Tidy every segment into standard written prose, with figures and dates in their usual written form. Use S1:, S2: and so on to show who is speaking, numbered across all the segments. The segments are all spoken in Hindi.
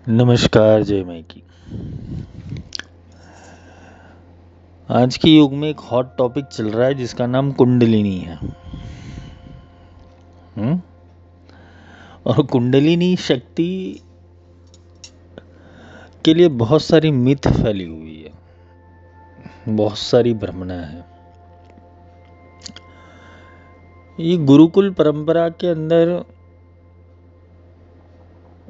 S1: नमस्कार, जय माई की। आज के युग में एक हॉट टॉपिक चल रहा है जिसका नाम कुंडलिनी है। और कुंडलिनी शक्ति के लिए बहुत सारी मिथ फैली हुई है, बहुत सारी भ्रमणा है। ये गुरुकुल परंपरा के अंदर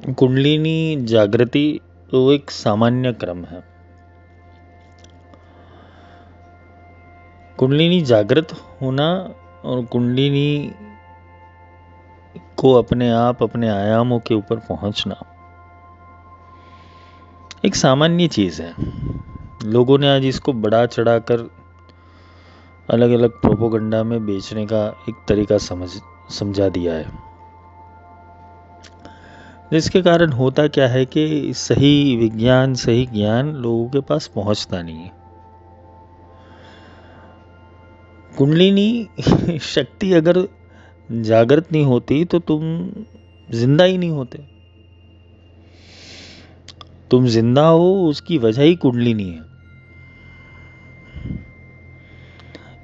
S1: कुंडलिनी जागृति तो एक सामान्य क्रम है। कुंडलिनी जागृत होना और कुंडलिनी को अपने आप अपने आयामों के ऊपर पहुंचना एक सामान्य चीज है। लोगों ने आज इसको बढ़ा चढ़ाकर अलग अलग प्रोपोगंडा में बेचने का एक तरीका समझा दिया है, जिसके कारण होता क्या है कि सही विज्ञान, सही ज्ञान लोगों के पास पहुंचता नहीं है। कुंडलिनी शक्ति अगर जागृत नहीं होती तो तुम जिंदा ही नहीं होते। तुम जिंदा हो उसकी वजह ही कुंडलिनी है।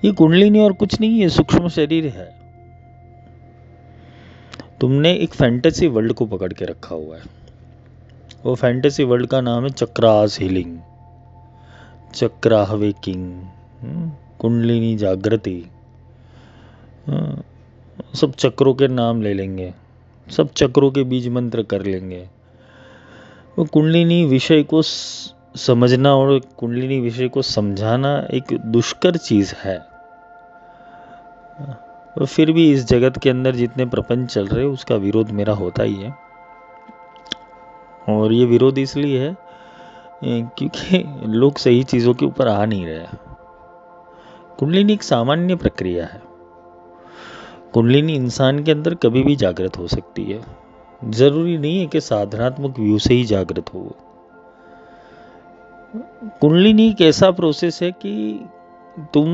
S1: ये कुंडलिनी और कुछ नहीं है, सूक्ष्म शरीर है। तुमने एक फैंटेसी वर्ल्ड को पकड़ के रखा हुआ है। वो फैंटेसी वर्ल्ड का नाम है चक्रास हीलिंग, चक्राह वेकिंग, कुंडलिनी जागृति। सब चक्रों के नाम ले लेंगे, सब चक्रों के बीज मंत्र कर लेंगे। वो कुंडलिनी विषय को समझना और कुंडलिनी विषय को समझाना एक दुष्कर चीज है। और फिर भी इस जगत के अंदर जितने प्रपंच चल रहे उसका विरोध मेरा होता ही है। और ये विरोध इसलिए है क्योंकि लोग सही चीजों के ऊपर आ नहीं रहे। कुंडलिनी एक सामान्य प्रक्रिया है। कुंडलिनी इंसान के अंदर कभी भी जागृत हो सकती है। जरूरी नहीं है कि साधनात्मक व्यू से ही जागृत हो। कुंडलिनी एक ऐसा प्रोसेस है कि तुम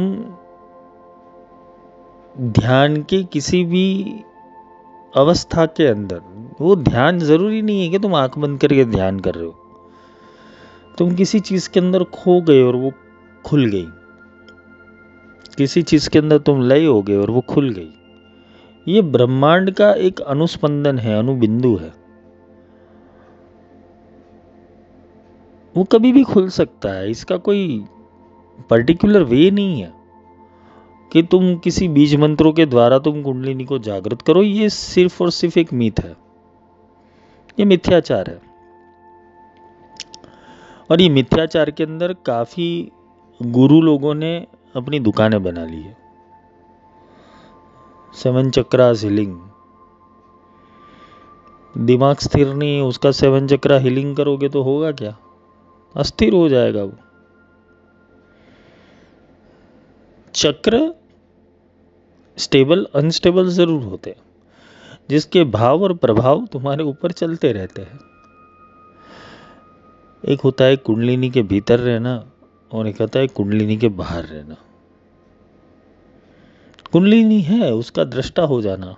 S1: ध्यान के किसी भी अवस्था के अंदर, वो ध्यान जरूरी नहीं है कि तुम आंख बंद करके ध्यान कर रहे हो। तुम किसी चीज के अंदर खो गए और वो खुल गई, किसी चीज के अंदर तुम लय हो गए और वो खुल गई। ये ब्रह्मांड का एक अनुस्पंदन है, अनुबिंदु है। वो कभी भी खुल सकता है। इसका कोई पर्टिकुलर वे नहीं है कि तुम किसी बीज मंत्रों के द्वारा तुम कुंडलिनी को जागृत करो। ये सिर्फ और सिर्फ एक मिथ है, ये मिथ्याचार है। और ये मिथ्याचार के अंदर काफी गुरु लोगों ने अपनी दुकानें बना ली है। 7 चक्रास हीलिंग, दिमाग स्थिर नहीं है उसका 7 चक्रा हीलिंग करोगे तो होगा क्या? अस्थिर हो जाएगा वो। चक्र स्टेबल अनस्टेबल जरूर होते हैं, जिसके भाव और प्रभाव तुम्हारे ऊपर चलते रहते हैं। एक होता है कुंडलिनी के भीतर रहना और एक होता है कुंडलिनी के बाहर रहना। कुंडलिनी है उसका दृष्टा हो जाना।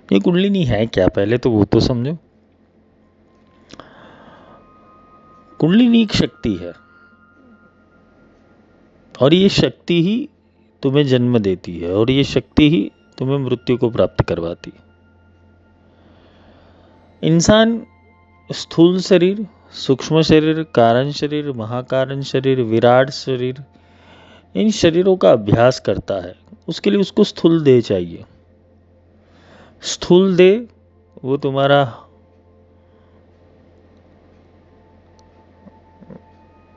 S1: ये कुंडलिनी है क्या, पहले तो वो तो समझो। कुंडलिनी एक शक्ति है और ये शक्ति ही तुम्हें जन्म देती है और ये शक्ति ही तुम्हें मृत्यु को प्राप्त करवाती है। इंसान स्थूल शरीर, सूक्ष्म शरीर, कारण शरीर, महाकारण शरीर, विराट शरीर, इन शरीरों का अभ्यास करता है। उसके लिए उसको स्थूल देह चाहिए। स्थूल देह वो तुम्हारा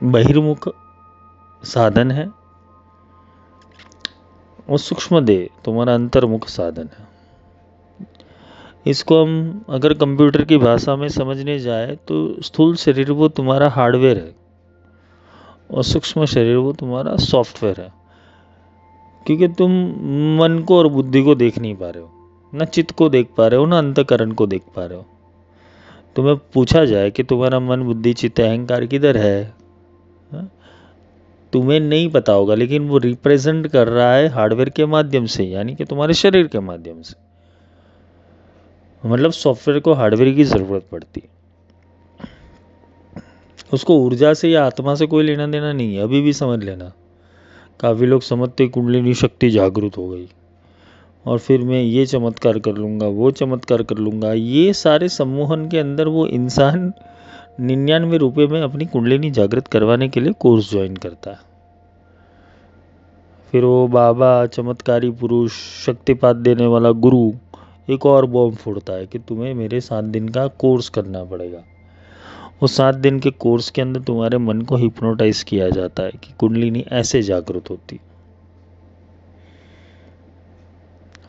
S1: बहिर्मुख साधन है और सूक्ष्म देह तुम्हारा अंतर्मुख साधन है। इसको हम अगर कंप्यूटर की भाषा में समझने जाए तो स्थूल शरीर वो तुम्हारा हार्डवेयर है और सूक्ष्म शरीर वो तुम्हारा सॉफ्टवेयर है। क्योंकि तुम मन को और बुद्धि को देख नहीं पा रहे हो, ना चित्त को देख पा रहे हो, ना अंतकरण को देख पा रहे हो। तुम्हें पूछा जाए कि तुम्हारा मन, बुद्धि, चित्त, अहंकार किधर है, तुम्हें नहीं पता होगा, लेकिन वो रिप्रेजेंट कर रहा है हार्डवेयर के माध्यम से, यानी कि तुम्हारे शरीर के माध्यम से। मतलब सॉफ्टवेयर को हार्डवेयर की जरूरत पड़ती है। उसको ऊर्जा से या आत्मा से कोई लेना देना नहीं है, अभी भी समझ लेना। काफ़ी लोग समझते कुंडलिनी शक्ति जागृत हो गई और फिर मैं ये चमत्कार कर लूँगा, वो चमत्कार कर लूँगा। ये सारे सम्मोहन के अंदर वो इंसान 99 रुपये में अपनी कुंडलिनी जागृत करवाने के लिए कोर्स ज्वाइन करता है। फिर वो बाबा, चमत्कारी पुरुष, शक्तिपात देने वाला गुरु एक और बॉम्ब फोड़ता है कि तुम्हें मेरे 7 दिन का कोर्स करना पड़ेगा। वो 7 दिन के कोर्स के अंदर तुम्हारे मन को हिप्नोटाइज किया जाता है कि कुंडलिनी ऐसे जागृत होती।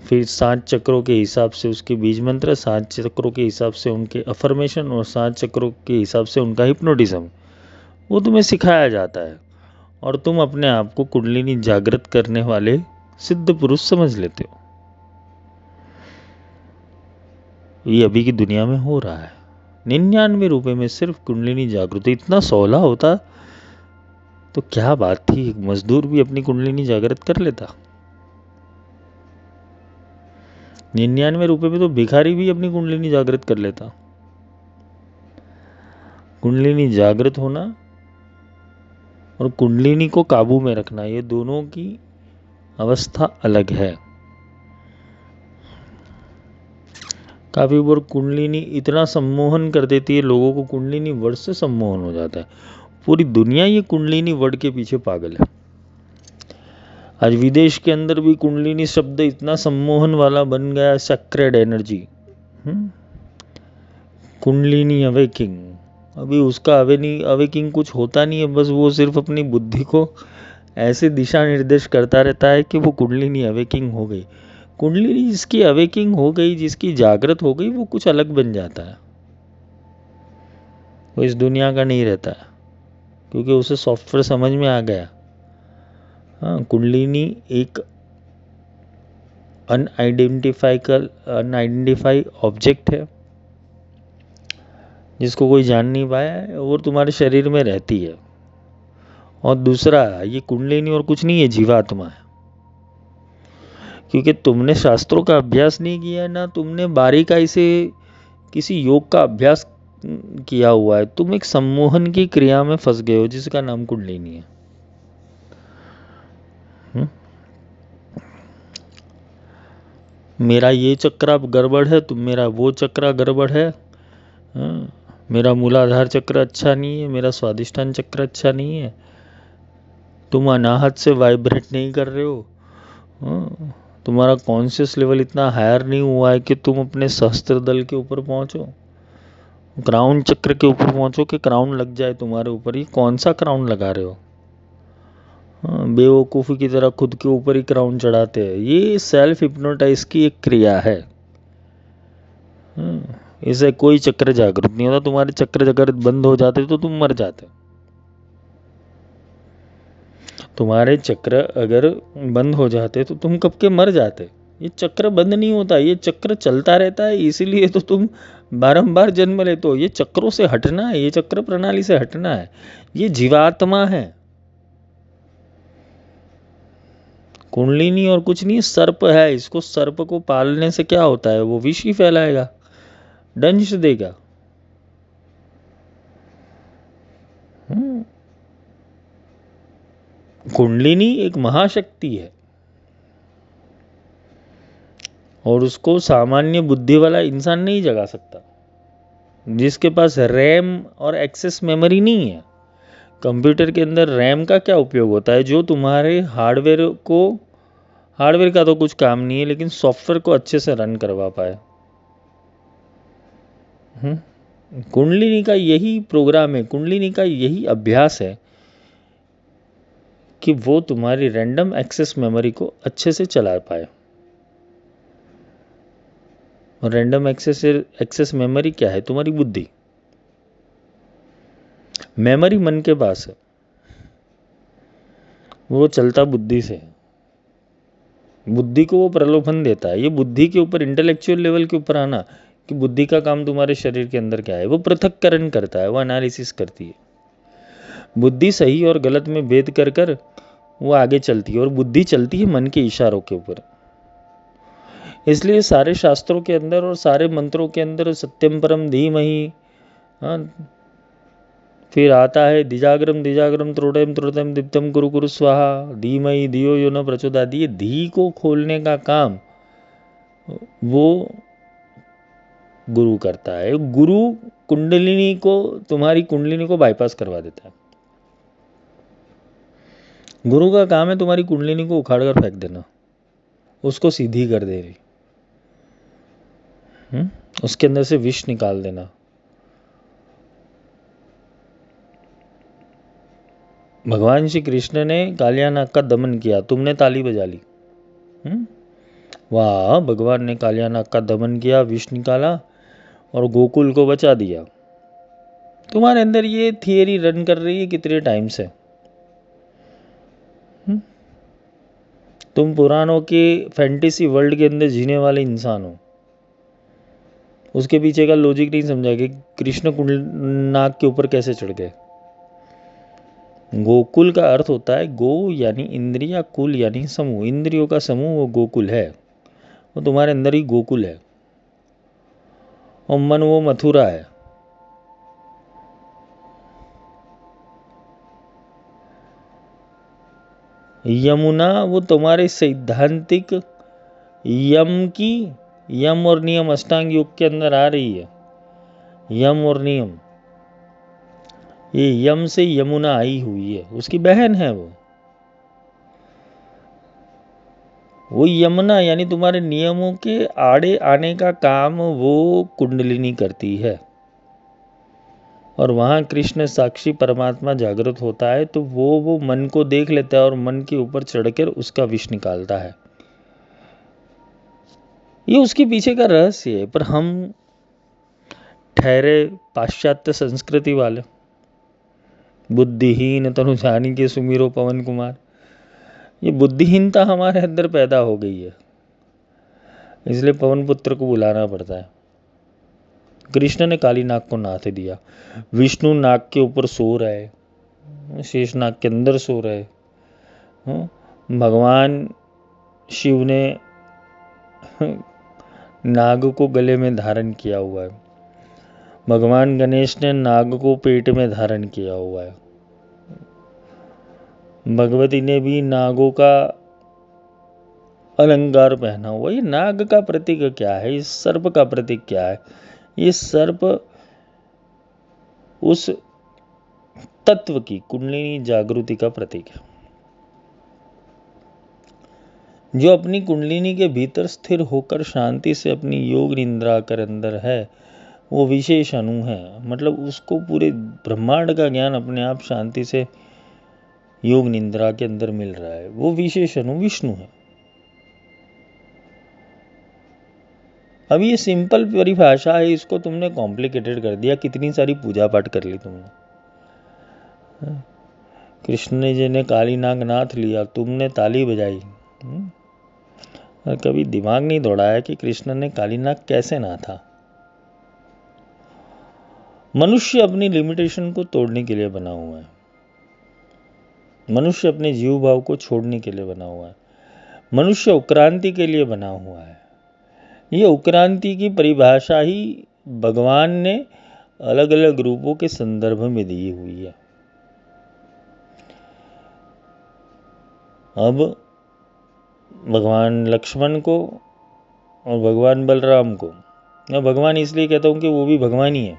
S1: फिर 7 चक्रों के हिसाब से उसके बीज मंत्र, 7 चक्रों के हिसाब से उनके अफर्मेशन और 7 चक्रों के हिसाब से उनका हिप्नोटिज्म वो तुम्हें सिखाया जाता है और तुम अपने आप को कुंडलिनी जागृत करने वाले सिद्ध पुरुष समझ लेते हो। ये अभी की दुनिया में हो रहा है। 99 रुपये में सिर्फ कुंडलिनी जागृत। इतना सौला होता तो क्या बात थी, एक मजदूर भी अपनी कुंडलिनी जागृत कर लेता। 99 रुपये में तो भिखारी भी अपनी कुंडलिनी जागृत कर लेता। कुंडलिनी जागृत होना और कुंडलिनी को काबू में रखना, ये दोनों की अवस्था अलग है। काफ़ी बार कुंडलिनी इतना सम्मोहन कर देती है लोगों को, कुंडलिनी वर्ड से सम्मोहन हो जाता है। पूरी दुनिया ये कुंडलिनी वर्ड के पीछे पागल है। आज विदेश के अंदर भी कुंडलिनी शब्द इतना सम्मोहन वाला बन गया, सेक्रेड एनर्जी, कुंडलिनी अवेकिंग। अभी उसका अवेकिंग कुछ होता नहीं है, बस वो सिर्फ अपनी बुद्धि को ऐसे दिशा निर्देश करता रहता है कि वो कुंडलिनी अवेकिंग हो गई। कुंडलिनी जिसकी अवेकिंग हो गई, जिसकी जागृत हो गई, वो कुछ अलग बन जाता है। वो इस दुनिया का नहीं रहता है क्योंकि उसे सॉफ्टवेयर समझ में आ गया। हाँ, कुंडलिनी एक अनआइडेंटिफाई ऑब्जेक्ट है जिसको कोई जान नहीं पाया है और तुम्हारे शरीर में रहती है। और दूसरा, ये कुंडलिनी और कुछ नहीं है, जीवात्मा है। क्योंकि तुमने शास्त्रों का अभ्यास नहीं किया, ना तुमने बारीकाई से किसी योग का अभ्यास किया हुआ है। तुम एक सम्मोहन की क्रिया में फंस गए हो जिसका नाम कुंडलिनी है। मेरा ये चक्र अब गड़बड़ है, तुम मेरा वो चक्र गड़बड़ है। मेरा मूलाधार चक्र अच्छा नहीं है, मेरा स्वादिष्ठान चक्र अच्छा नहीं है, तुम अनाहत से वाइब्रेट नहीं कर रहे हो, तुम्हारा कॉन्शियस लेवल इतना हायर नहीं हुआ है कि तुम अपने सहस्त्र दल के ऊपर पहुंचो, क्राउन चक्र के ऊपर पहुंचो कि क्राउन लग जाए तुम्हारे ऊपर। ये कौन सा क्राउन लगा रहे हो? बेवकूफ़ी की तरह खुद के ऊपर ही क्राउन चढ़ाते हैं। ये सेल्फ हिप्नोटाइज की एक क्रिया है। इसे कोई चक्र जागृत नहीं होता। तुम्हारे चक्र जागृत बंद हो जाते तो तुम मर जाते। तुम्हारे चक्र अगर बंद हो जाते तो तुम कब के मर जाते। ये चक्र बंद नहीं होता, ये चक्र चलता रहता है, इसीलिए तो तुम बारंबार जन्म लेते हो। ये चक्रों से हटना है, ये चक्र प्रणाली से हटना है। ये जीवात्मा है। कुंडलिनी और कुछ नहीं, सर्प है। इसको सर्प को पालने से क्या होता है? वो विष ही फैलाएगा, डंश देगा। कुंडलिनी एक महाशक्ति है और उसको सामान्य बुद्धि वाला इंसान नहीं जगा सकता। जिसके पास रैम और एक्सेस मेमोरी नहीं है। कंप्यूटर के अंदर रैम का क्या उपयोग होता है? जो तुम्हारे हार्डवेयर का तो कुछ काम नहीं है, लेकिन सॉफ्टवेयर को अच्छे से रन करवा पाए। कुंडलिनी का यही प्रोग्राम है, कुंडलिनी का यही अभ्यास है कि वो तुम्हारी रैंडम एक्सेस मेमोरी को अच्छे से चला पाए। और रैंडम एक्सेस मेमोरी क्या है? तुम्हारी बुद्धि। मेमोरी मन के पास है, वो चलता बुद्धि से। बुद्धि को वो प्रलोभन देता है। ये बुद्धि के ऊपर, इंटेलेक्चुअल लेवल के ऊपर आना कि बुद्धि का काम तुम्हारे शरीर के अंदर क्या है, वो पृथक्करण करता है, वो एनालिसिस करती है। बुद्धि सही और गलत में भेद कर कर वो आगे चलती है और बुद्धि चलती है मन के इशारों के ऊपर। इसलिए सारे शास्त्रों के अंदर और सारे मंत्रों के अंदर सत्यम परम धीमहि, फिर आता है दिजाग्रम दिजाग्रम त्रोटम त्रोटम दीप्तम कुरु कुरु स्वाहा धीमहि धियो यो न प्रचोदयात्। ये धी को खोलने का काम वो गुरु करता है। गुरु कुंडलिनी को, तुम्हारी कुंडलिनी को बाईपास करवा देता है। गुरु का काम है तुम्हारी कुंडलिनी को उखाड़ कर फेंक देना, उसको सीधी कर देनी, उसके अंदर से विष निकाल देना। भगवान श्री कृष्ण ने कालियानाग का दमन किया, तुमने ताली बजा ली। वाह, भगवान ने कालियानाग का दमन किया, विष निकाला और गोकुल को बचा दिया। तुम्हारे अंदर ये थियरी रन कर रही है कितने टाइम से। तुम पुराणों के फैंटेसी वर्ल्ड के अंदर जीने वाले इंसान हो। उसके पीछे का लॉजिक नहीं समझा कि कृष्ण नाग के ऊपर कैसे चढ़ गए। गोकुल का अर्थ होता है गो यानी इंद्रिया, कुल यानी समूह। इंद्रियों का समूह वो गोकुल है, वो तुम्हारे अंदर ही गोकुल है। और मन वो मथुरा है। यमुना वो तुम्हारे सैद्धांतिक यम और नियम अष्टांग योग के अंदर आ रही है। यम और नियम, ये यम से यमुना आई हुई है, उसकी बहन है वो यमुना यानी तुम्हारे नियमों के आड़े आने का काम वो कुंडलिनी करती है। और वहां कृष्ण साक्षी परमात्मा जागृत होता है, तो वो मन को देख लेता है और मन के ऊपर चढ़कर उसका विष निकालता है। ये उसके पीछे का रहस्य है। पर हम ठहरे पाश्चात्य संस्कृति वाले, बुद्धिहीन तनु जानी के सुमिरो पवन कुमार। ये बुद्धिहीनता हमारे अंदर पैदा हो गई है, इसलिए पवन पुत्र को बुलाना पड़ता है। कृष्ण ने काली नाग को नाथ दिया, विष्णु नाग के ऊपर सो रहे, शेष नाग के अंदर सो रहे। भगवान शिव ने नाग को गले में धारण किया हुआ है। भगवान गणेश ने नाग को पेट में धारण किया हुआ है। भगवती ने भी नागों का अलंकार पहना हुआ। ये नाग का प्रतीक क्या है, इस सर्प का प्रतीक क्या है? ये सर्प उस तत्व की कुंडलिनी जागृति का प्रतीक है, जो अपनी कुंडलिनी के भीतर स्थिर होकर शांति से अपनी योग निंद्रा कर अंदर है। वो विशेष अणु है, मतलब उसको पूरे ब्रह्मांड का ज्ञान अपने आप शांति से योग निंद्रा के अंदर मिल रहा है। वो विशेष अणु विष्णु है। अब ये सिंपल परिभाषा है, इसको तुमने कॉम्प्लिकेटेड कर दिया। कितनी सारी पूजा पाठ कर ली तुमने। कृष्ण जी ने काली नाग नाथ लिया, तुमने ताली बजाई। और कभी दिमाग नहीं दौड़ाया कि कृष्ण ने काली नाग कैसे नाथा। मनुष्य अपनी लिमिटेशन को तोड़ने के लिए बना हुआ है। मनुष्य अपने जीव भाव को छोड़ने के लिए बना हुआ है। मनुष्य उत्क्रांति के लिए बना हुआ है। ये उत्क्रांति की परिभाषा ही भगवान ने अलग अलग रूपों के संदर्भ में दी हुई है। अब भगवान लक्ष्मण को और भगवान बलराम को, मैं भगवान इसलिए कहता हूं कि वो भी भगवान ही है।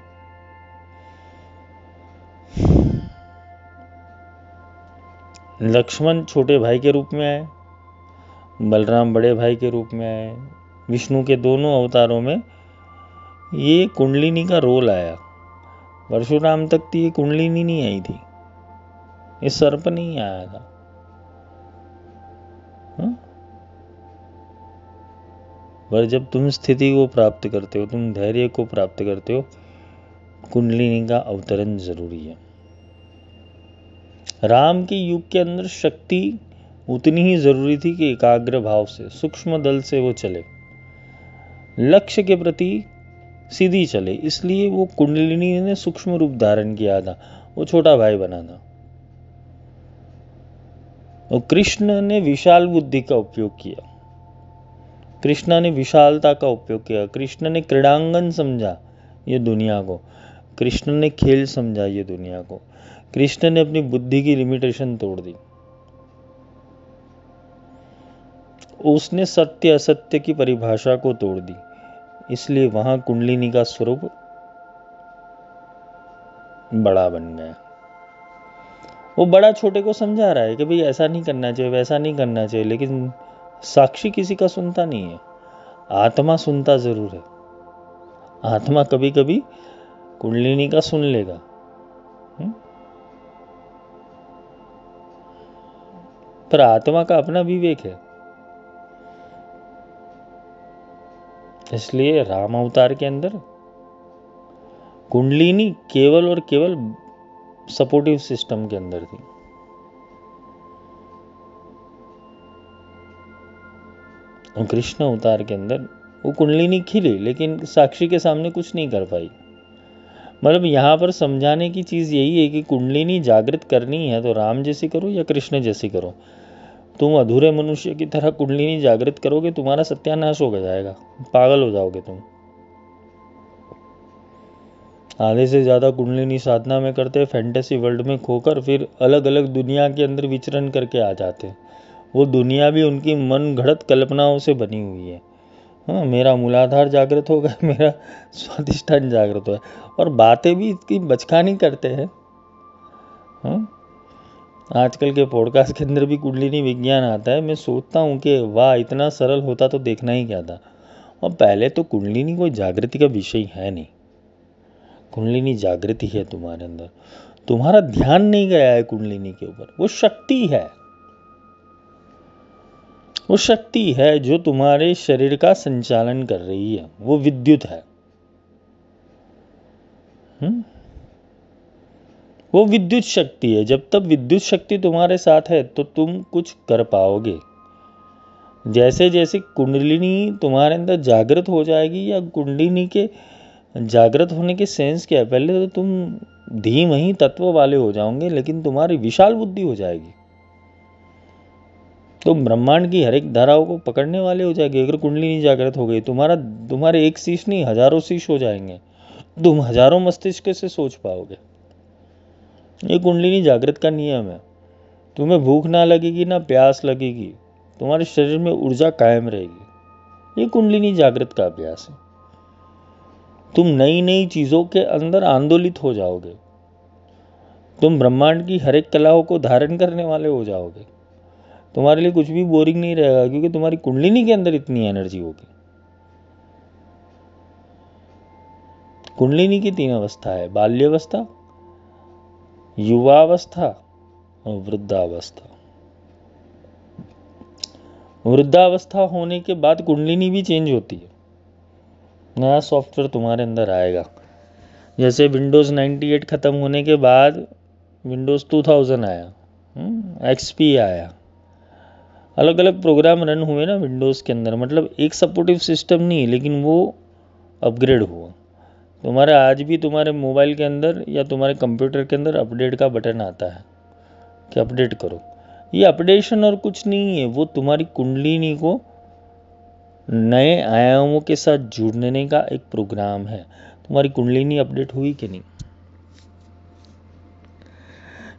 S1: लक्ष्मण छोटे भाई के रूप में आए, बलराम बड़े भाई के रूप में आए। विष्णु के दोनों अवतारों में ये कुंडलिनी का रोल आया। परशुराम तक तो ये कुंडलिनी नहीं आई थी, ये सर्प नहीं आया था। पर जब तुम स्थिति को प्राप्त करते हो, तुम धैर्य को प्राप्त करते हो, कुंडलिनी का अवतरण जरूरी है। राम के युग के अंदर शक्ति उतनी ही जरूरी थी कि एकाग्र भाव से, सूक्ष्म दल से वो चले, लक्ष्य के प्रति सीधी चले। इसलिए वो कुंडलिनी ने सूक्ष्म रूप धारण किया था, वो छोटा भाई बना था। और कृष्ण ने विशाल बुद्धि का उपयोग किया, कृष्ण ने विशालता का उपयोग किया। कृष्ण ने क्रीड़ांगन समझा ये दुनिया को। कृष्ण ने खेल समझा ये दुनिया को। कृष्ण ने अपनी बुद्धि की लिमिटेशन तोड़ दी। उसने सत्य असत्य की परिभाषा को तोड़ दी। इसलिए वहां कुंडलिनी का स्वरूप बड़ा बन गया। वो बड़ा छोटे को समझा रहा है कि भाई ऐसा नहीं करना चाहिए, वैसा नहीं करना चाहिए, लेकिन साक्षी किसी का सुनता नहीं है। आत्मा सुनता जरूर है। आत्मा कभी कभी कुंडलिनी का सुन लेगा। पर आत्मा का अपना विवेक है। इसलिए राम अवतार के अंदर कुंडलिनी केवल और केवल सपोर्टिव सिस्टम के अंदर थी। कृष्ण अवतार के अंदर वो कुंडलिनी खिली, लेकिन साक्षी के सामने कुछ नहीं कर पाई। मतलब यहाँ पर समझाने की चीज यही है कि कुंडलिनी जागृत करनी है तो राम जैसी करो या कृष्ण जैसी करो। तुम अधूरे मनुष्य की तरह कुंडलिनी जागृत करोगे, तुम्हारा सत्यानाश हो जाएगा, पागल हो जाओगे तुम। आधे से ज्यादा कुंडलिनी साधना में करते, फैंटेसी वर्ल्ड में खोकर फिर अलग अलग दुनिया के अंदर विचरण करके आ जाते। वो दुनिया भी उनकी मन घड़त कल्पनाओं से बनी हुई है। हाँ, मेरा मूलाधार जागृत हो गया, मेरा स्वाधिष्ठान जागृत हो गया, और बातें भी इतनी बचकानी करते हैं। हाँ, आजकल के पॉडकास्ट के अंदर भी कुंडलिनी विज्ञान आता है। मैं सोचता हूँ कि वाह, इतना सरल होता तो देखना ही क्या था। और पहले तो कुंडलिनी कोई जागृति का विषय है नहीं। कुंडलिनी जागृति है तुम्हारे अंदर, तुम्हारा ध्यान नहीं गया है कुंडलिनी के ऊपर। वो शक्ति है, वो शक्ति है जो तुम्हारे शरीर का संचालन कर रही है। वो विद्युत है। वो विद्युत शक्ति है। जब तक विद्युत शक्ति तुम्हारे साथ है तो तुम कुछ कर पाओगे। जैसे जैसे कुंडलिनी तुम्हारे अंदर जागृत हो जाएगी, या कुंडलिनी के जागृत होने के सेंस क्या है, पहले तो तुम धीम ही तत्व वाले हो जाओगे, लेकिन तुम्हारी विशाल बुद्धि हो जाएगी। तुम ब्रह्मांड की हर एक धाराओं को पकड़ने वाले हो जाएंगे। अगर कुंडलिनी जागृत हो गई, तुम्हारे एक शीश नहीं, हजारों शीश हो जाएंगे। तुम हजारों मस्तिष्क से सोच पाओगे। ये कुंडलिनी जागृत का नियम है। तुम्हें भूख ना लगेगी, ना प्यास लगेगी, तुम्हारे शरीर में ऊर्जा कायम रहेगी। ये कुंडलिनी जागृत का अभ्यास है। तुम नई नई चीजों के अंदर आंदोलित हो जाओगे। तुम ब्रह्मांड की हर एक कलाओं को धारण करने वाले हो जाओगे। तुम्हारे लिए कुछ भी बोरिंग नहीं रहेगा, क्योंकि तुम्हारी कुंडलिनी के अंदर इतनी एनर्जी होगी। कुंडलिनी की 3 अवस्था है: बाल्यावस्था, युवावस्था और वृद्धावस्था। वृद्धावस्था होने के बाद कुंडलिनी भी चेंज होती है। नया सॉफ्टवेयर तुम्हारे अंदर आएगा। जैसे विंडोज़ 98 ख़त्म होने के बाद विंडोज़ 2000 आया, एक्सपी आया, अलग अलग प्रोग्राम रन हुए ना विंडोज़ के अंदर। मतलब एक सपोर्टिव सिस्टम नहीं, लेकिन वो अपग्रेड हुआ। तुम्हारे आज भी तुम्हारे मोबाइल के अंदर या तुम्हारे कंप्यूटर के अंदर अपडेट का बटन आता है कि अपडेट करो। ये अपडेशन और कुछ नहीं है, वो तुम्हारी कुंडलिनी को नए आयामों के साथ जुड़ने का एक प्रोग्राम है। तुम्हारी कुंडलिनी अपडेट हुई कि नहीं?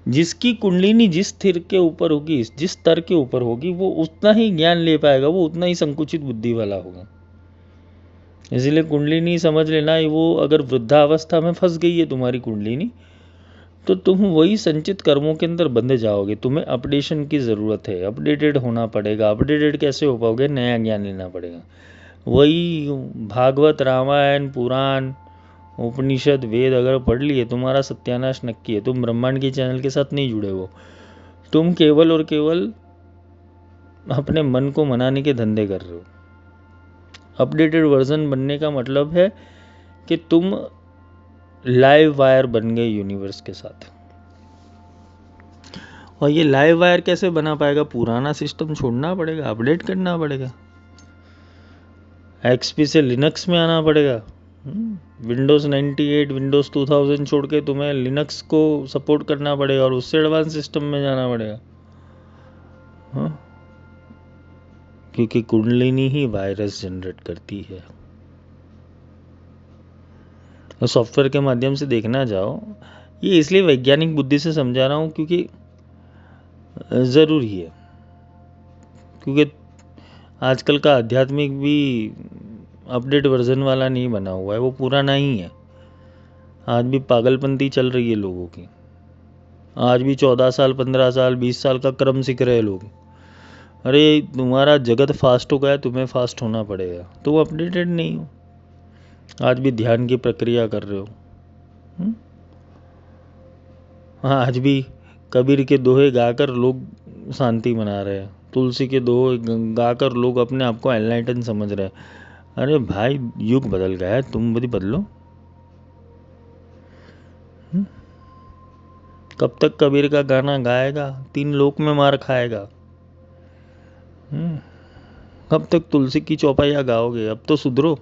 S1: जिसकी कुंडलिनी जिस स्थिर के ऊपर होगी, जिस स्तर के ऊपर होगी, वो उतना ही ज्ञान ले पाएगा, वो उतना ही संकुचित बुद्धि वाला होगा। इसलिए कुंडलिनी समझ लेना, वो अगर वृद्धावस्था में फंस गई है तुम्हारी कुंडलिनी, तो तुम वही संचित कर्मों के अंदर बंधे जाओगे। तुम्हें अपडेशन की ज़रूरत है, अपडेटेड होना पड़ेगा। अपडेटेड कैसे हो पाओगे? नया ज्ञान लेना पड़ेगा। वही भागवत, रामायण, पुराण, उपनिषद, वेद अगर पढ़ लिए, तुम्हारा सत्यानाश नक्की है। तुम ब्रह्मांड के चैनल के साथ नहीं जुड़े हो। तुम केवल और केवल अपने मन को मनाने के धंधे कर रहे हो। अपडेटेड वर्जन बनने का मतलब है कि तुम लाइव वायर बन गए यूनिवर्स के साथ। और ये लाइव वायर कैसे बना पाएगा? पुराना सिस्टम छोड़ना पड़ेगा, अपडेट करना पड़ेगा, एक्सपी से लिनक्स में आना पड़ेगा। विंडोज़ 98, विंडोज़ 2000 छोड़ के तुम्हें लिनक्स को सपोर्ट करना पड़ेगा और उससे एडवांस सिस्टम में जाना पड़ेगा। क्योंकि कुंडलिनी ही वायरस जनरेट करती है। और सॉफ्टवेयर के माध्यम से देखना जाओ, ये इसलिए वैज्ञानिक बुद्धि से समझा रहा हूँ क्योंकि ज़रूरी है, क्योंकि आजकल का आध्यात्मिक भी अपडेट वर्जन वाला नहीं बना हुआ है, वो पुराना ही है। आज भी पागलपंती चल रही है लोगों की, आज भी 14 साल 15 साल 20 साल का क्रम सीख रहे लोग। अरे तुम्हारा जगत फास्ट हो गया, तुम्हें फास्ट होना पड़ेगा, तुम अपडेटेड नहीं हो। आज भी ध्यान की प्रक्रिया कर रहे हो। आज भी कबीर के दोहे गाकर लोग शांति मना रहे हैं, तुलसी के दोहे गाकर लोग अपने आप को एनलाइटन समझ रहे हैं। अरे भाई युग बदल गया है, तुम भी बदलो। कब तक कबीर का गाना गाएगा, 3 लोक में मार खाएगा। कब तक तुलसी की चौपाइयाँ गाओगे? अब तो सुधरो।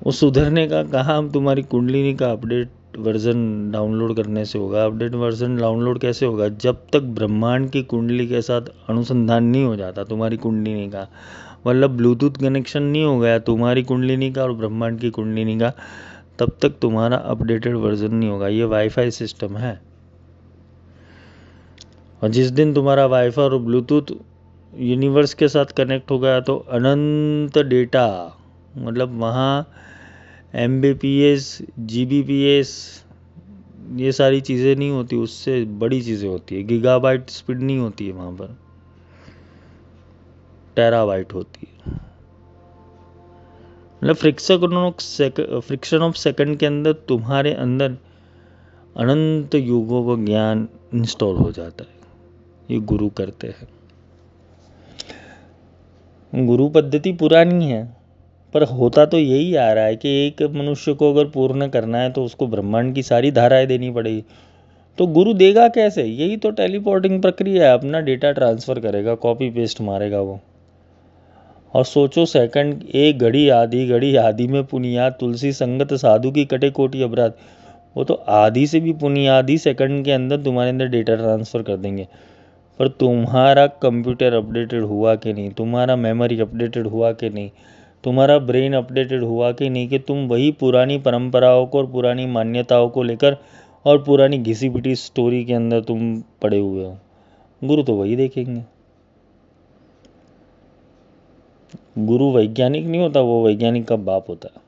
S1: वो सुधरने का काम तुम्हारी कुंडलिनी का अपडेट वर्जन डाउनलोड करने से होगा। अपडेट वर्जन डाउनलोड कैसे होगा? जब तक ब्रह्मांड की कुंडली के साथ अनुसंधान नहीं हो जाता तुम्हारी कुंडलिनी का, मतलब ब्लूटूथ कनेक्शन नहीं हो गया तुम्हारी कुंडलिनी का और ब्रह्मांड की कुंडलिनी का, तब तक तुम्हारा अपडेटेड वर्जन नहीं होगा। ये वाईफाई सिस्टम है, और जिस दिन तुम्हारा वाईफाई और ब्लूटूथ यूनिवर्स के साथ कनेक्ट हो गया तो अनंत डेटा, मतलब वहाँ MBPS GBPS ये सारी चीज़ें नहीं होती, उससे बड़ी चीज़ें होती है। गीगाबाइट स्पीड नहीं होती है वहाँ पर, टेराबाइट होती है। मतलब फ्रिक्शन ऑफ सेकंड के अंदर तुम्हारे अंदर अनंत युगों का ज्ञान इंस्टॉल हो जाता है। ये गुरु करते हैं। गुरु पद्धति पुरानी है, पर होता तो यही आ रहा है कि एक मनुष्य को अगर पूर्ण करना है तो उसको ब्रह्मांड की सारी धाराएं देनी पड़ेगी। तो गुरु देगा कैसे? यही तो टेलीपोर्टिंग प्रक्रिया है। अपना डेटा ट्रांसफ़र करेगा, कॉपी पेस्ट मारेगा वो। और सोचो, सेकंड एक घड़ी आधी में पुनिया तुलसी संगत साधु की कटे कोटि अपराध। वो तो आधी से भी पुनियादी सेकंड के अंदर तुम्हारे अंदर डेटा ट्रांसफ़र कर देंगे। पर तुम्हारा कंप्यूटर अपडेटेड हुआ कि नहीं, तुम्हारा मेमोरी अपडेटेड हुआ कि नहीं, तुम्हारा ब्रेन अपडेटेड हुआ कि नहीं, कि तुम वही पुरानी परंपराओं को और पुरानी मान्यताओं को लेकर और पुरानी घिसी पिटी स्टोरी के अंदर तुम पड़े हुए हो। गुरु तो वही देखेंगे। गुरु वैज्ञानिक नहीं होता, वो वैज्ञानिक का बाप होता है।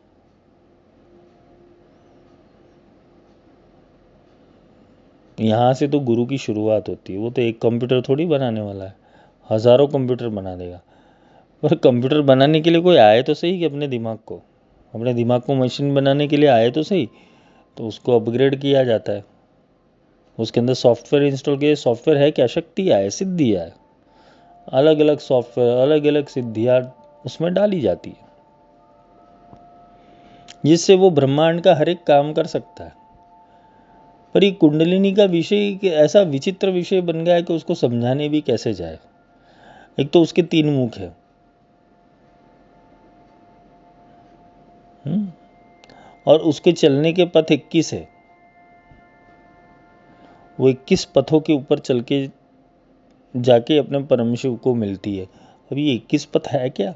S1: यहाँ से तो गुरु की शुरुआत होती है। वो तो एक कंप्यूटर थोड़ी बनाने वाला है, हज़ारों कंप्यूटर बना देगा। पर कंप्यूटर बनाने के लिए कोई आए तो सही, कि अपने दिमाग को मशीन बनाने के लिए आए तो सही, तो उसको अपग्रेड किया जाता है। उसके अंदर सॉफ्टवेयर इंस्टॉल किया। सॉफ्टवेयर है क्या? शक्तियाँ है, सिद्धियाँ है। अलग अलग सॉफ्टवेयर, अलग अलग सिद्धियाँ उसमें डाली जाती है, जिससे वो ब्रह्मांड का हर एक काम कर सकता है। पर ये कुंडलिनी का विषय ऐसा विचित्र विषय बन गया है कि उसको समझाने भी कैसे जाए। एक तो उसके 3 मुख है, और उसके चलने के पथ 21 है। वो 21 पथों के ऊपर चल के जाके अपने परम शिव को मिलती है। अब ये 21 पथ है क्या?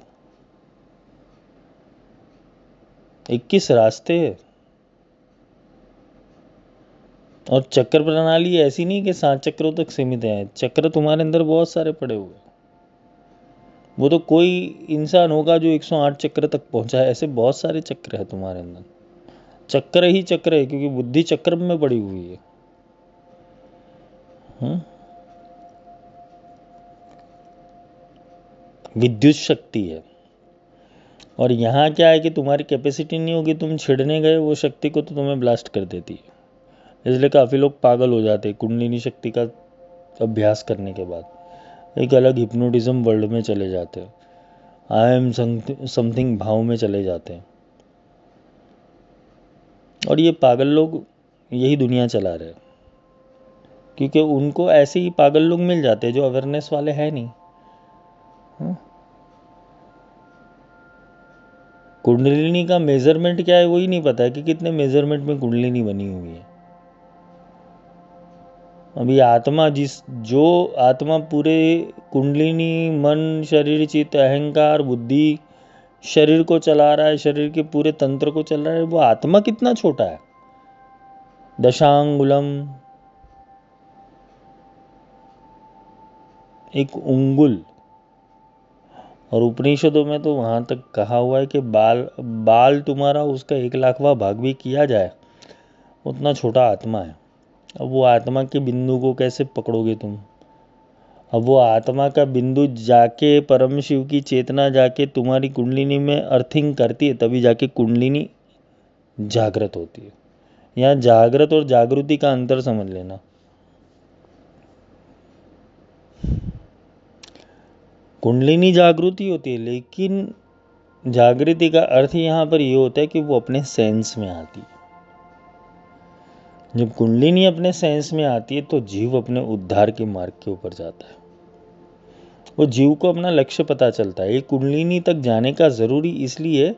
S1: 21 रास्ते हैं। और चक्र प्रणाली ऐसी नहीं कि 7 चक्रों तक सीमित है। चक्र तुम्हारे अंदर बहुत सारे पड़े हुए। वो तो कोई इंसान होगा जो 108 चक्र तक पहुंचा है। ऐसे बहुत सारे चक्र है तुम्हारे अंदर। चक्र ही चक्र है, क्योंकि बुद्धि चक्र में पड़ी हुई है। विद्युत शक्ति है। और यहाँ क्या है कि तुम्हारी कैपेसिटी नहीं होगी, तुम छिड़ने गए वो शक्ति को तो तुम्हें ब्लास्ट कर देती है। इसलिए काफ़ी लोग पागल हो जाते हैं कुंडलिनी शक्ति का अभ्यास करने के बाद। एक अलग हिप्नोटिज्म वर्ल्ड में चले जाते हैं, आई एम समथिंग भाव में चले जाते हैं। और ये पागल लोग यही दुनिया चला रहे हैं, क्योंकि उनको ऐसे ही पागल लोग मिल जाते हैं जो अवेयरनेस वाले हैं नहीं। कुंडलिनी का मेजरमेंट क्या है वही नहीं पता है, कि कितने मेजरमेंट में कुंडलिनी बनी हुई है। अभी जो आत्मा पूरे कुंडलिनी मन शरीर चित्त अहंकार बुद्धि शरीर को चला रहा है, शरीर के पूरे तंत्र को चला रहा है, वो आत्मा कितना छोटा है, दशांगुलम, एक उंगुल। और उपनिषदों में तो वहां तक कहा हुआ है कि बाल तुम्हारा उसका 1,00,000वां भाग भी किया जाए, उतना छोटा आत्मा है। अब वो आत्मा के बिंदु को कैसे पकड़ोगे तुम? अब वो आत्मा का बिंदु जाके परम शिव की चेतना जाके तुम्हारी कुंडलिनी में अर्थिंग करती है, तभी जाके कुंडलिनी जागृत होती है। यहाँ जागृत और जागृति का अंतर समझ लेना। कुंडलिनी जागृति होती है, लेकिन जागृति का अर्थ यहाँ पर यह होता है कि वो अपने सेंस में आती है। जब कुंडलिनी अपने सेंस में आती है तो जीव अपने उद्धार के मार्ग के ऊपर जाता है। वो जीव को अपना लक्ष्य पता चलता है। ये कुंडलिनी तक जाने का जरूरी इसलिए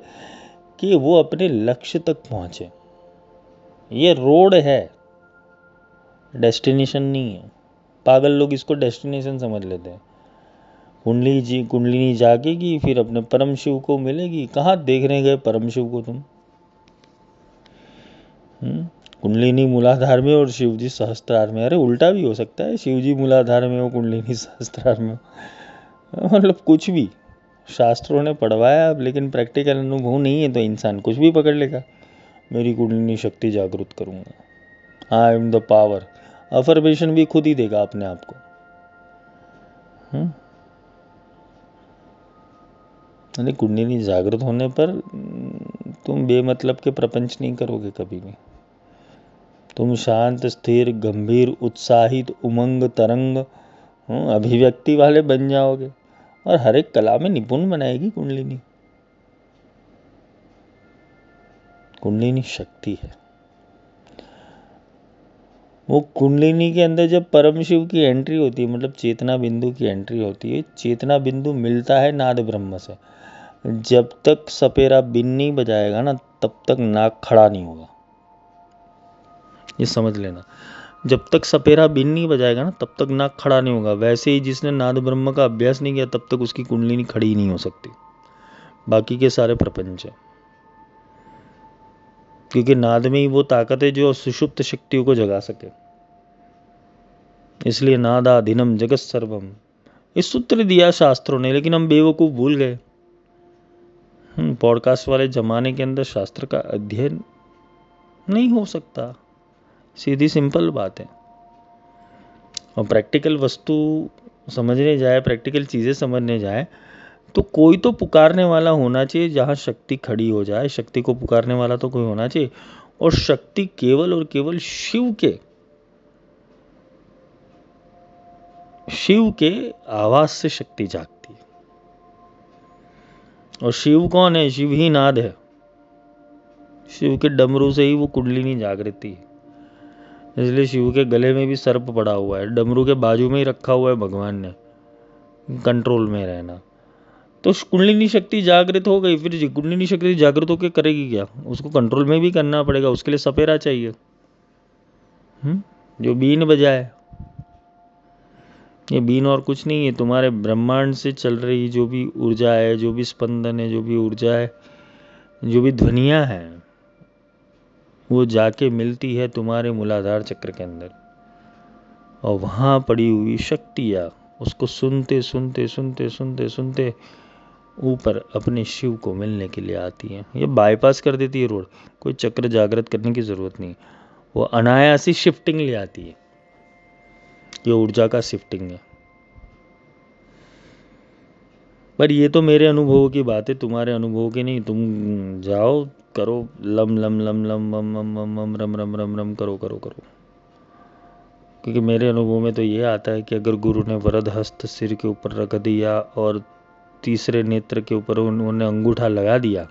S1: कि वो अपने लक्ष्य तक पहुंचे। ये रोड है, डेस्टिनेशन नहीं है। पागल लोग इसको डेस्टिनेशन समझ लेते हैं। कुंडलिनी जागेगी, फिर अपने परम शिव को मिलेगी। कहाँ देखने गए परम शिव को तुम? कुंडलिनी मूलाधार में और शिव जी सहस्त्रार में। अरे उल्टा भी हो सकता है, शिव जी मूलाधार में हो, कुंडलिनी सहस्त्रार में हो। मतलब कुछ भी शास्त्रों ने पढ़वाया, लेकिन प्रैक्टिकल अनुभव नहीं है तो इंसान कुछ भी पकड़ लेगा। मेरी कुंडलिनी शक्ति जागृत करूंगा, I am the power. Affirmation भी खुद ही देगा अपने आप को। कुंडलिनी जागृत होने पर तुम बेमतलब के प्रपंच नहीं करोगे कभी भी। तुम शांत, स्थिर, गंभीर, उत्साहित, उमंग, तरंग, अभिव्यक्ति वाले बन जाओगे और हर एक कला में निपुण बनाएगी कुंडलिनी। कुंडलिनी शक्ति है। वो कुंडलिनी के अंदर जब परम शिव की एंट्री होती है, मतलब चेतना बिंदु की एंट्री होती है, चेतना बिंदु मिलता है नाद ब्रह्म से। जब तक सपेरा बिन नहीं बजाएगा ना, तब तक नाक खड़ा नहीं होगा। ये समझ लेना। जब तक सपेरा बिन नहीं बजाएगा ना, तब तक नाक खड़ा नहीं होगा। वैसे ही जिसने नाद ब्रह्म का अभ्यास नहीं किया, तब तक उसकी कुंडलिनी खड़ी नहीं हो सकती। बाकी के सारे प्रपंच है, क्योंकि नाद में ही वो ताकत है जो सुषुप्त शक्तियों को जगा सके। इसलिए नादाधीनम जगत सर्वम, इस सूत्र दिया शास्त्रों ने, लेकिन हम बेवकूफ भूल गए। पॉडकास्ट वाले जमाने के अंदर शास्त्र का अध्ययन नहीं हो सकता, सीधी सिंपल बात है। और प्रैक्टिकल वस्तु समझने जाए, प्रैक्टिकल चीज़ें समझने जाए, तो कोई तो पुकारने वाला होना चाहिए जहाँ शक्ति खड़ी हो जाए। शक्ति को पुकारने वाला तो कोई होना चाहिए। और शक्ति केवल और केवल शिव के आवाज से शक्ति जागती है। और शिव कौन है? शिव ही नाद है। शिव के डमरू से ही वो कुंडलिनी जागृति है। इसलिए शिव के गले में भी सर्प पड़ा हुआ है, डमरू के बाजू में ही रखा हुआ है भगवान ने, कंट्रोल में रहना। तो कुंडलिनी शक्ति जागृत हो गई। फिर कुंडलिनी शक्ति जागृत होकर करेगी क्या? उसको कंट्रोल में भी करना पड़ेगा। उसके लिए सपेरा चाहिए जो बीन बजाए। ये बीन और कुछ नहीं है, तुम्हारे ब्रह्मांड से चल रही जो भी ऊर्जा है, जो भी स्पंदन है, जो भी ऊर्जा है, जो भी ध्वनियाँ हैं, वो जाके मिलती है तुम्हारे मूलाधार चक्र के अंदर। और वहाँ पड़ी हुई शक्तियाँ उसको सुनते सुनते सुनते सुनते सुनते ऊपर अपने शिव को मिलने के लिए आती हैं। ये बाईपास कर देती है रोड। कोई चक्र जागृत करने की ज़रूरत नहीं, वो अनायासी शिफ्टिंग ले आती है। ये ऊर्जा का शिफ्टिंग है। पर ये तो मेरे अनुभवों की बात है, तुम्हारे अनुभवों की नहीं। तुम जाओ, करो लम लम लम लम मम मम मम मम रम रम रम रम करो करो करो। क्योंकि मेरे अनुभव में तो ये आता है कि अगर गुरु ने वरद हस्त सिर के ऊपर रख दिया और तीसरे नेत्र के ऊपर उन्होंने अंगूठा लगा दिया,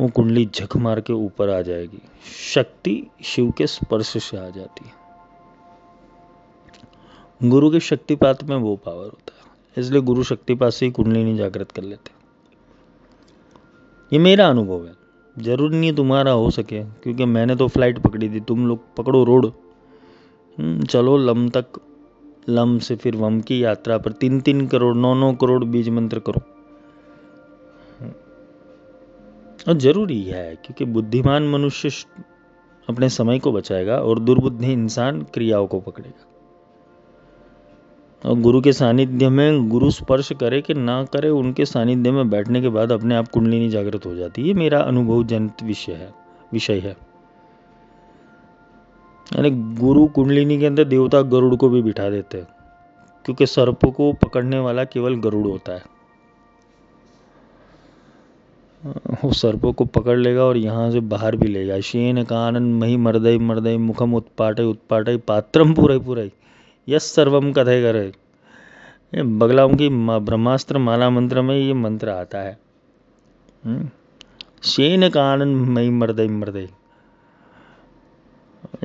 S1: वो कुंडली झक मार के ऊपर आ जाएगी। शक्ति शिव के स्पर्श से आ जाती है। गुरु के शक्तिपात में वो पावर होता है। इसलिए गुरु शक्तिपात से ही कुंडलिनी जागृत कर लेते। ये मेरा अनुभव है, जरूरी नहीं तुम्हारा हो सके, क्योंकि मैंने तो फ्लाइट पकड़ी थी। तुम लोग पकड़ो रोड, चलो लम तक, लम से फिर वम की यात्रा पर 3-3 करोड़ 9-9 करोड़ बीज मंत्र करो। और जरूरी है, क्योंकि बुद्धिमान मनुष्य अपने समय को बचाएगा और दुर्बुद्धि इंसान क्रियाओं को पकड़ेगा। और गुरु के सानिध्य में, गुरु स्पर्श करे कि ना करे, उनके सानिध्य में बैठने के बाद अपने आप कुंडलिनी जागृत हो जाती है। ये मेरा अनुभव जनित विषय है। यानी गुरु कुंडलिनी के अंदर देवता गरुड़ को भी बिठा देते हैं, क्योंकि सर्प को पकड़ने वाला केवल गरुड़ होता है। वो सर्पों को पकड़ लेगा और यहाँ से बाहर भी लेगा। शेन कानन मही मर्दय मर्दय मुखम उत्पाटय उत्पाटय पात्रम पुरय पुरय यस सर्वम कथय करे। ये बगलाओं की ब्रह्मास्त्र माला मंत्र में ये मंत्र आता है। शेन कानन मही मर्दय मर्दय।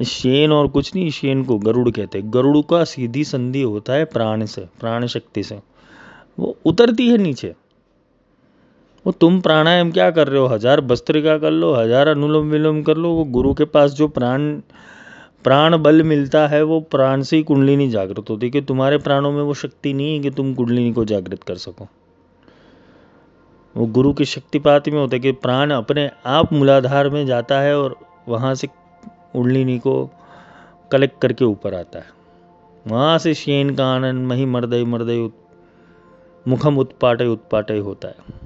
S1: शेन और कुछ नहीं, शेन को गरुड़ कहते। गरुड़ का सीधी संधि होता है प्राण से, प्राण शक्ति से। वो उतरती है नीचे। वो तुम प्राणायाम क्या कर रहे हो, 1000 भस्त्रिका कर लो, 1000 अनुलोम विलोम कर लो, वो गुरु के पास जो प्राण बल मिलता है, वो प्राण से ही कुंडलिनी जागृत होती है। कि तुम्हारे प्राणों में वो शक्ति नहीं है कि तुम कुंडलिनी को जागृत कर सको। वो गुरु की शक्तिपात में होता है कि प्राण अपने आप मूलाधार में जाता है और वहां से कुंडलिनी को कलेक्ट करके ऊपर आता है। वहां से शेन कानन मही मर्दय मर्दय मुखम उत्पाटय उत्पाटय होता है।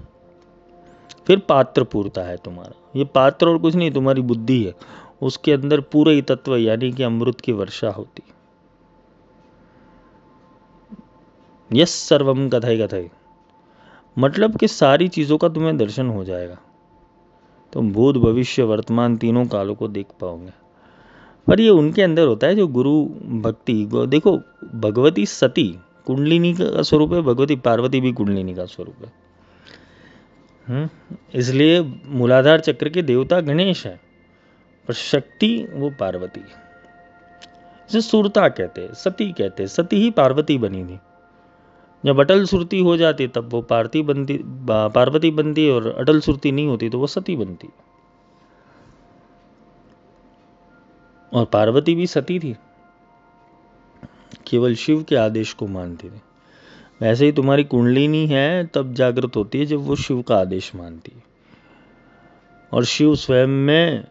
S1: फिर पात्र पूरता है तुम्हारा। ये पात्र और कुछ नहीं, तुम्हारी बुद्धि है। उसके अंदर पूरे ही तत्व यानी कि अमृत की वर्षा होती। यस सर्वम कथय कथय, मतलब कि सारी चीजों का तुम्हें दर्शन हो जाएगा। तुम भूत भविष्य वर्तमान तीनों कालों को देख पाओगे। पर ये उनके अंदर होता है जो गुरु भक्ति। देखो, भगवती सती कुंडलिनी का स्वरूप है, भगवती पार्वती भी कुंडलिनी का स्वरूप है। इसलिए मूलाधार चक्र के देवता गणेश है, पर शक्ति वो पार्वती है। इसे सुरता कहते हैं, सती कहते हैं। सती ही पार्वती बनी थी। जब अटल सुरती हो जाती तब वो पार्वती बनती है, और अटल सुरती नहीं होती तो वो सती बनती। और पार्वती भी सती थी, केवल शिव के आदेश को मानती थी। वैसे ही तुम्हारी कुंडलिनी है तब जागृत होती है जब वो शिव का आदेश मानती है। और शिव स्वयं में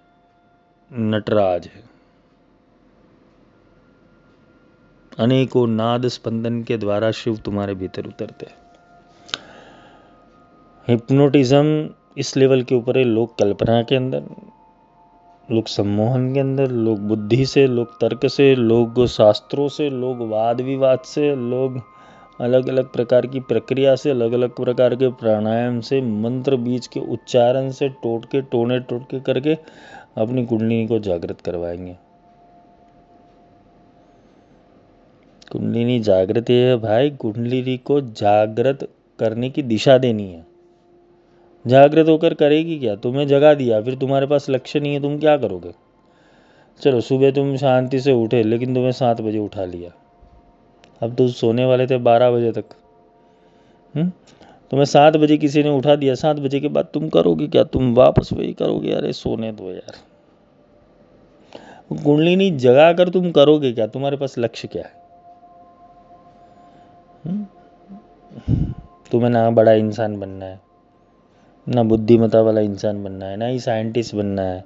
S1: नटराज है। अनेकों नाद स्पंदन के द्वारा शिव तुम्हारे भीतर उतरते हैं। हिप्नोटिज्म इस लेवल के ऊपर है। लोग कल्पना के अंदर, लोग सम्मोहन के अंदर, लोग बुद्धि से, लोग तर्क से, लोग शास्त्रों से, लोग वाद विवाद से, लोग अलग अलग प्रकार की प्रक्रिया से, अलग अलग प्रकार के प्राणायाम से, मंत्र बीज के उच्चारण से, टोटके करके अपनी कुंडलिनी को जागृत करवाएंगे। कुंडलिनी जागृत है भाई। कुंडलिनी को जागृत करने की दिशा देनी है। जागृत होकर करेगी क्या? तुम्हें जगा दिया, फिर तुम्हारे पास लक्ष्य नहीं है, तुम क्या करोगे? चलो, सुबह तुम शांति से उठे, लेकिन तुम्हें 7 बजे उठा लिया। अब तुम सोने वाले थे 12 बजे तक। तुम्हें 7 बजे किसी ने उठा दिया। 7 बजे के बाद तुम करोगे क्या? तुम वापस वही करोगे, अरे सोने दो यार। कुंडलिनी जगा कर तुम करोगे क्या? तुम्हारे पास लक्ष्य क्या है? तुम्हें ना बड़ा इंसान बनना है, ना बुद्धिमत्ता वाला इंसान बनना है, ना ही साइंटिस्ट बनना है,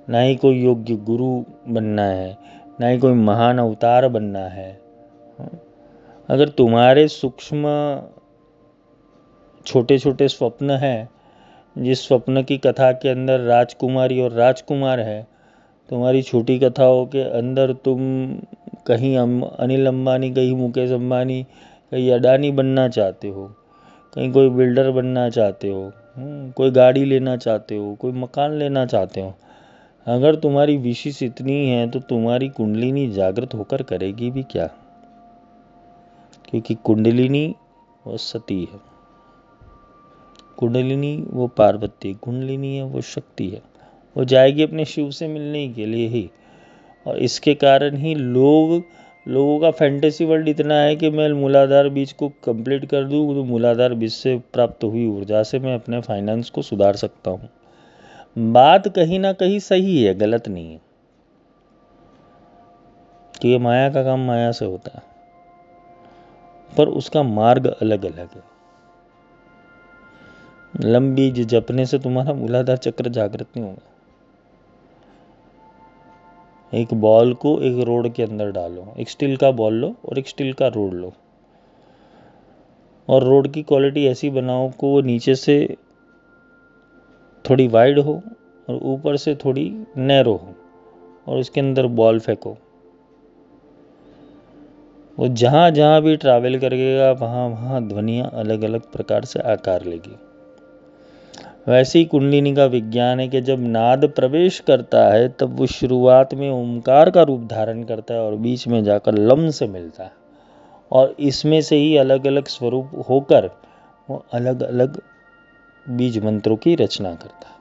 S1: ना ही कोई योग्य गुरु बनना है, ना ही कोई महान अवतार बनना है। अगर तुम्हारे सूक्ष्म छोटे छोटे स्वप्न हैं, जिस स्वप्न की कथा के अंदर राजकुमारी और राजकुमार है, तुम्हारी छोटी कथाओं के अंदर तुम कहीं अनिल अंबानी, कहीं मुकेश अंबानी, कहीं अडानी बनना चाहते हो, कहीं कोई बिल्डर बनना चाहते हो, कोई गाड़ी लेना चाहते हो, कोई मकान लेना चाहते हो। अगर तुम्हारी विशेष इतनी है तो तुम्हारी कुंडलिनी जागृत होकर करेगी भी क्या? क्योंकि कुंडलिनी वो सती है, कुंडलिनी वो पार्वती, कुंडलिनी है वो शक्ति है। वो जाएगी अपने शिव से मिलने के लिए ही। और इसके कारण ही लोगों का फैंटेसी वर्ल्ड इतना है कि मैं मूलाधार बीज को कंप्लीट कर दूँ तो मूलाधार बीज से प्राप्त हुई ऊर्जा से मैं अपने फाइनेंस को सुधार सकता हूँ। बात कहीं ना कहीं सही है, गलत नहीं है, कि ये माया का काम माया से होता है, पर उसका मार्ग अलग अलग है। लंबी जपने से तुम्हारा मूलाधार चक्र जागृत नहीं होगा। एक बॉल को एक रोड के अंदर डालो, एक स्टील का बॉल लो और एक स्टील का रोड लो, और रोड की क्वालिटी ऐसी बनाओ को वो नीचे से थोड़ी वाइड हो और ऊपर से थोड़ी नैरो हो, और उसके अंदर बॉल फेंको। वो जहाँ जहाँ भी ट्रैवल करेगा वहाँ वहाँ ध्वनियाँ अलग अलग प्रकार से आकार लेगी। वैसे ही कुंडलिनी का विज्ञान है कि जब नाद प्रवेश करता है तब वो शुरुआत में ओमकार का रूप धारण करता है और बीच में जाकर लम से मिलता है, और इसमें से ही अलग अलग स्वरूप होकर वो अलग अलग बीज मंत्रों की रचना करता है।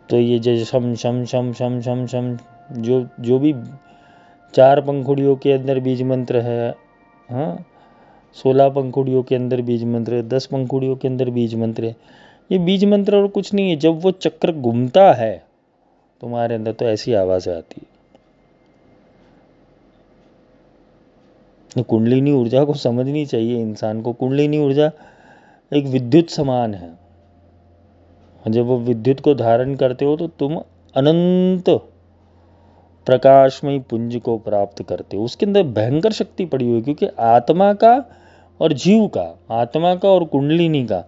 S1: तो ये जैसे शम शम शम शम शम शम जो भी 4 पंखुड़ियों के अंदर बीज मंत्र है, हाँ, 16 पंखुड़ियों के अंदर बीज मंत्र है, 10 पंखुड़ियों के अंदर बीज मंत्र है। ये बीज मंत्र और कुछ नहीं है। जब वो चक्र घूमता है तुम्हारे अंदर तो ऐसी आवाज़ आती है। कुंडलिनी ऊर्जा को समझनी चाहिए इंसान को। कुंडलिनी ऊर्जा एक विद्युत समान है। जब वो विद्युत को धारण करते हो तो तुम अनंत प्रकाशमय पुंज को प्राप्त करते हो। उसके अंदर भयंकर शक्ति पड़ी हुई है, क्योंकि आत्मा का और जीव का, आत्मा का और कुंडलिनी का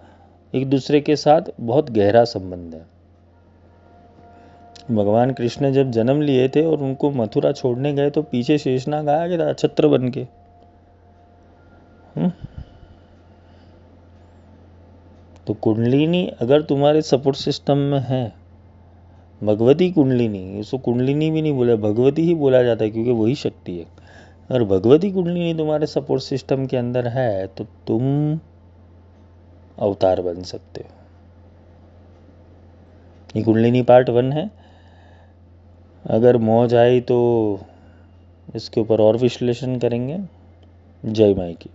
S1: एक दूसरे के साथ बहुत गहरा संबंध है। भगवान कृष्ण जब जन्म लिए थे और उनको मथुरा छोड़ने गए तो पीछे शेषनाग आया कि था छत्र बन के। तो कुंडलिनी अगर तुम्हारे सपोर्ट सिस्टम में है, भगवती कुंडलिनी, उसको कुंडलिनी भी नहीं बोला, भगवती ही बोला जाता है, क्योंकि वही शक्ति है। अगर भगवती कुंडलिनी तुम्हारे सपोर्ट सिस्टम के अंदर है तो तुम अवतार बन सकते हो। ये कुंडलिनी पार्ट 1 है। अगर मौज आई तो इसके ऊपर और विश्लेषण करेंगे। जय माई की।